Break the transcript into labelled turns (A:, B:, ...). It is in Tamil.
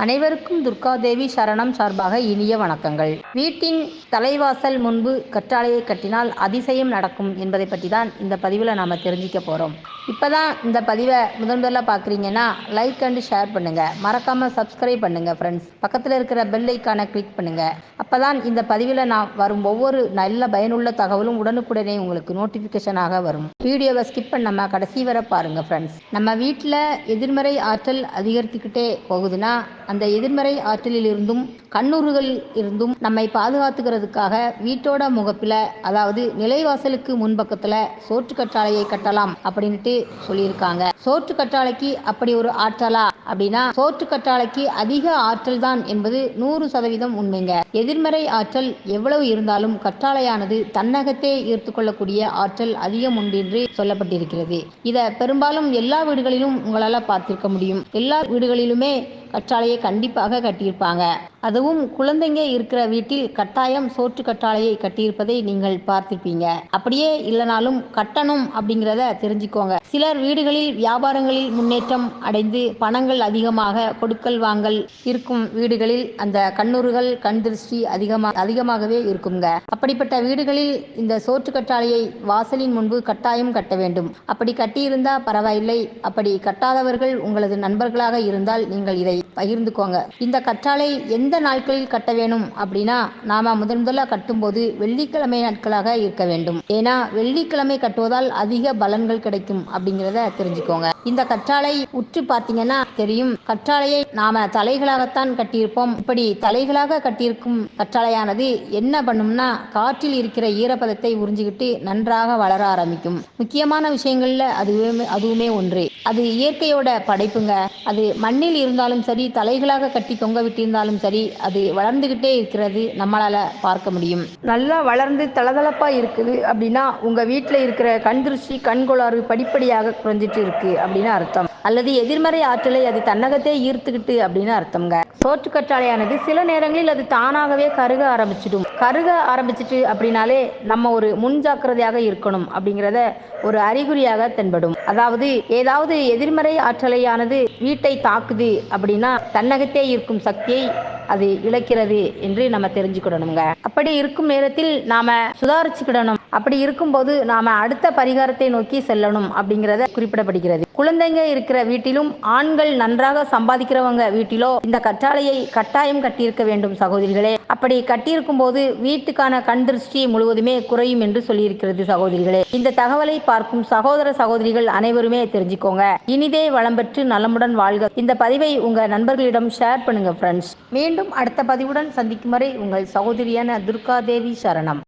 A: அனைவருக்கும் துர்காதேவி சரணம் சார்பாக இனிய வணக்கங்கள். வீட்டின் தலைவாசல் முன்பு கற்றாழையை கட்டினால் அதிசயம் நடக்கும் என்பதை பற்றி தான் இந்த பதிவில் நாம் தெரிஞ்சிக்க போகிறோம். இப்போ தான் இந்த பதிவை முதல்ல பார்க்குறீங்கன்னா லைக் அண்ட் ஷேர் பண்ணுங்கள். மறக்காமல் சப்ஸ்கிரைப் பண்ணுங்கள் ஃப்ரெண்ட்ஸ். பக்கத்தில் இருக்கிற பெல் ஐக்கானை கிளிக் பண்ணுங்கள். அப்போ தான் இந்த பதிவில் நான் வரும் ஒவ்வொரு நல்ல பயனுள்ள தகவலும் உடனுக்குடனே உங்களுக்கு நோட்டிஃபிகேஷனாக வரும். வீடியோவை ஸ்கிப் பண்ணாமல் கடைசி வரை பாருங்கள் ஃப்ரெண்ட்ஸ். நம்ம வீட்டில் எதிர்மறை ஆற்றல் அதிகரித்துக்கிட்டே போகுதுன்னா அந்த எதிர்மறை ஆற்றலில் இருந்தும் கண்ணூறுகளில் இருந்தும் நம்மை பாதுகாத்துக்கிறதுக்காக வீட்டோட முகப்பில், அதாவது நிலைவாசலுக்கு முன்பக்கத்தில் சோற்று கற்றாழையை கட்டலாம் அப்படின்ட்டு சொல்லியிருக்காங்க. சோற்று கற்றாழைக்கு அப்படி ஒரு ஆற்றலா அப்படின்னா, சோற்று கற்றாழைக்கு அதிக ஆற்றல் தான் என்பது 100% உண்மைங்க. எதிர்மறை ஆற்றல் எவ்வளவு இருந்தாலும் கற்றாழையானது தன்னகத்தே ஈர்த்துக்கொள்ளக்கூடிய ஆற்றல் அதிகம் உண்டு என்று சொல்லப்பட்டிருக்கிறது. இதை பெரும்பாலும் எல்லா வீடுகளிலும் உங்களால் பார்த்திருக்க முடியும். எல்லா வீடுகளிலுமே கற்றாழையை கண்டிப்பாக கட்டியிருப்பாங்க. அதுவும் குழந்தைங்க இருக்கிற வீட்டில் கட்டாயம் சோற்று கற்றாழையை கட்டியிருப்பதை நீங்கள் பார்த்திருப்பீங்க. அப்படியே இல்லைனாலும் கட்டணும் அப்படிங்கிறத தெரிஞ்சுக்கோங்க. சிலர் வீடுகளில் வியாபாரங்களில் முன்னேற்றம் அடைந்து பணங்கள் அதிகமாக கொடுக்கல் வாங்கல் இருக்கும் வீடுகளில் அந்த கண்ணூறுகள், கண் திருஷ்டி அதிகமாகவே இருக்குங்க. அப்படிப்பட்ட வீடுகளில் இந்த சோற்று கற்றாழையை வாசலின் முன்பு கட்டாயம் கட்ட வேண்டும். அப்படி கட்டியிருந்தா பரவாயில்லை. அப்படி கட்டாதவர்கள் உங்களது நண்பர்களாக இருந்தால் நீங்கள் இதை பகிர்ந்துக்கோங்க. இந்த கற்றாழை எந்த நாட்களில் கட்ட வேணும் அப்படின்னா, நாம முதல்ல கட்டும்போது வெள்ளிக்கிழமை நாட்களாக இருக்க வேண்டும். ஏன்னா வெள்ளிக்கிழமை கட்டுவதால் அதிக பலன்கள் கிடைக்கும் அப்படிங்கிறத தெரிஞ்சுக்கோங்க. இந்த கற்றாழை உற்று பார்த்தீங்கன்னா தெரியும். கற்றாழையை நாம தலைகளாகத்தான் கட்டியிருப்போம். இப்படி தலைகளாக கட்டியிருக்கும் கற்றாழையானது என்ன பண்ணும்னா, காற்றில் இருக்கிற ஈரப்பதத்தை உறிஞ்சிக்கிட்டு நன்றாக வளர ஆரம்பிக்கும். முக்கியமான விஷயங்கள்ல அதுவுமே ஒன்று. அது இயற்கையோட படைப்புங்க. அது மண்ணில் இருந்தாலும் சரி, தலைகளாக கட்டி தொங்க விட்டிருந்தாலும் சரி, அது வளர்ந்துகிட்டே இருக்கிறது நம்மளால பார்க்க முடியும். நல்லா வளர்ந்து தளதளப்பா இருக்குது அப்படின்னா உங்க வீட்டில் இருக்கிற கண் திருஷ்டி, கண்கோளாறு படிப்படியாக குறைஞ்சிட்டு இருக்கு அப்படின்னு அர்த்தம். அல்லது எதிர்மறை ஆற்றலை அது தன்னகத்தே ஈர்த்துக்கிட்டு அப்படின்னு அர்த்தம்ங்க. சோற்று கற்றாழையானது சில நேரங்களில் அது தானாகவே கருக ஆரம்பிச்சிட்டு அப்படின்னாலே நம்ம ஒரு முன்ஜாக்கிரதையாக இருக்கணும் அப்படிங்கிறத ஒரு அறிகுறியாக தென்படும். அதாவது ஏதாவது எதிர்மறை ஆற்றலையானது வீட்டை தாக்குது அப்படின்னா தன்னகத்தே இருக்கும் சக்தியை அது இழக்கிறது என்று நம்ம தெரிஞ்சுக்கிடணுங்க. அப்படி இருக்கும் நேரத்தில் நாம சுதாரிச்சுக்கிடணும். அப்படி இருக்கும்போது நாம அடுத்த பரிகாரத்தை நோக்கி செல்லணும் அப்படிங்கிறத குறிப்பிடப்படுகிறது. குழந்தைங்க இருக்கிற வீட்டிலும், ஆண்கள் நன்றாக சம்பாதிக்கிறவங்க வீட்டிலோ இந்த கற்றாழையை கட்டாயம் கட்டியிருக்க வேண்டும் சகோதரிகளே. அப்படி கட்டியிருக்கும் போது வீட்டுக்கான கண் திருஷ்டி முழுவதுமே குறையும் என்று சொல்லியிருக்கிறது சகோதரிகளே. இந்த தகவலை பார்க்கும் சகோதர சகோதரிகள் அனைவருமே தெரிஞ்சுக்கோங்க. இனிதே வளம் பெற்று நலமுடன் வாழ்க. இந்த பதிவை உங்க நண்பர்களிடம் ஷேர் பண்ணுங்க ஃப்ரெண்ட்ஸ். மீண்டும் அடுத்த பதிவுடன் சந்திக்கும் வரை உங்கள் சகோதரியான துர்காதேவி சரணம்.